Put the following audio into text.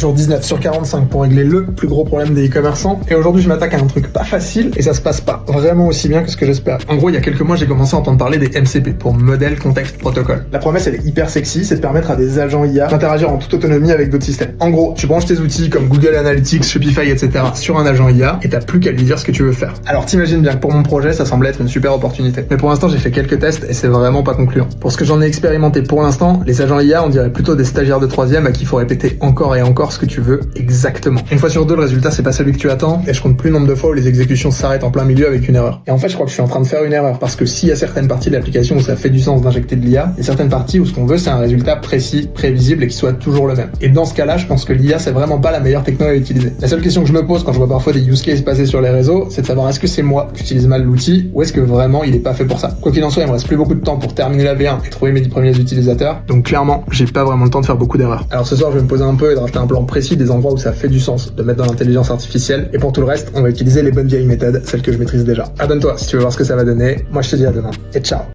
toujours 19 sur 45 pour régler le plus gros problème des e-commerçants. Et aujourd'hui, je m'attaque à un truc pas facile et ça se passe pas vraiment aussi bien que ce que j'espère. En gros, il y a quelques mois, j'ai commencé à entendre parler des MCP pour Model Context Protocol. La promesse, elle est hyper sexy, c'est de permettre à des agents IA d'interagir en toute autonomie avec d'autres systèmes. En gros, tu branches tes outils comme Google Analytics, Shopify, etc. sur un agent IA et t'as plus qu'à lui dire ce que tu veux faire. Alors t'imagines bien que pour mon projet, ça semble être une super opportunité. Mais pour l'instant, j'ai fait quelques tests et c'est vraiment pas concluant. Pour ce que j'en ai expérimenté pour l'instant, les agents IA, on dirait plutôt des stagiaires de 3e à qui il faut répéter encore et encore ce que tu veux exactement. Une fois sur deux, le résultat c'est pas celui que tu attends et je compte plus le nombre de fois où les exécutions s'arrêtent en plein milieu avec une erreur. Et en fait, je crois que je suis en train de faire une erreur parce que s'il y a certaines parties de l'application où ça fait du sens d'injecter de l'IA, et certaines parties où ce qu'on veut c'est un résultat précis, prévisible et qui soit toujours le même. Et dans ce cas-là, je pense que l'IA c'est vraiment pas la meilleure techno à utiliser. La seule question que je me pose quand je vois parfois des use cases passer sur les réseaux, c'est de savoir est-ce que c'est moi qui utilise mal l'outil ou est-ce que vraiment il est pas fait pour ça. Quoi qu'il en soit, il me reste plus beaucoup de temps pour terminer la V1 et trouver mes 10 premiers utilisateurs. Donc clairement, j'ai pas vraiment le temps de faire beaucoup d'erreurs. Alors ce soir, je vais me poser un peu et de rajouter un plan précis des endroits où ça fait du sens de mettre dans l'intelligence artificielle. Et pour tout le reste, on va utiliser les bonnes vieilles méthodes, celles que je maîtrise déjà. Abonne-toi si tu veux voir ce que ça va donner. Moi, je te dis à demain et ciao.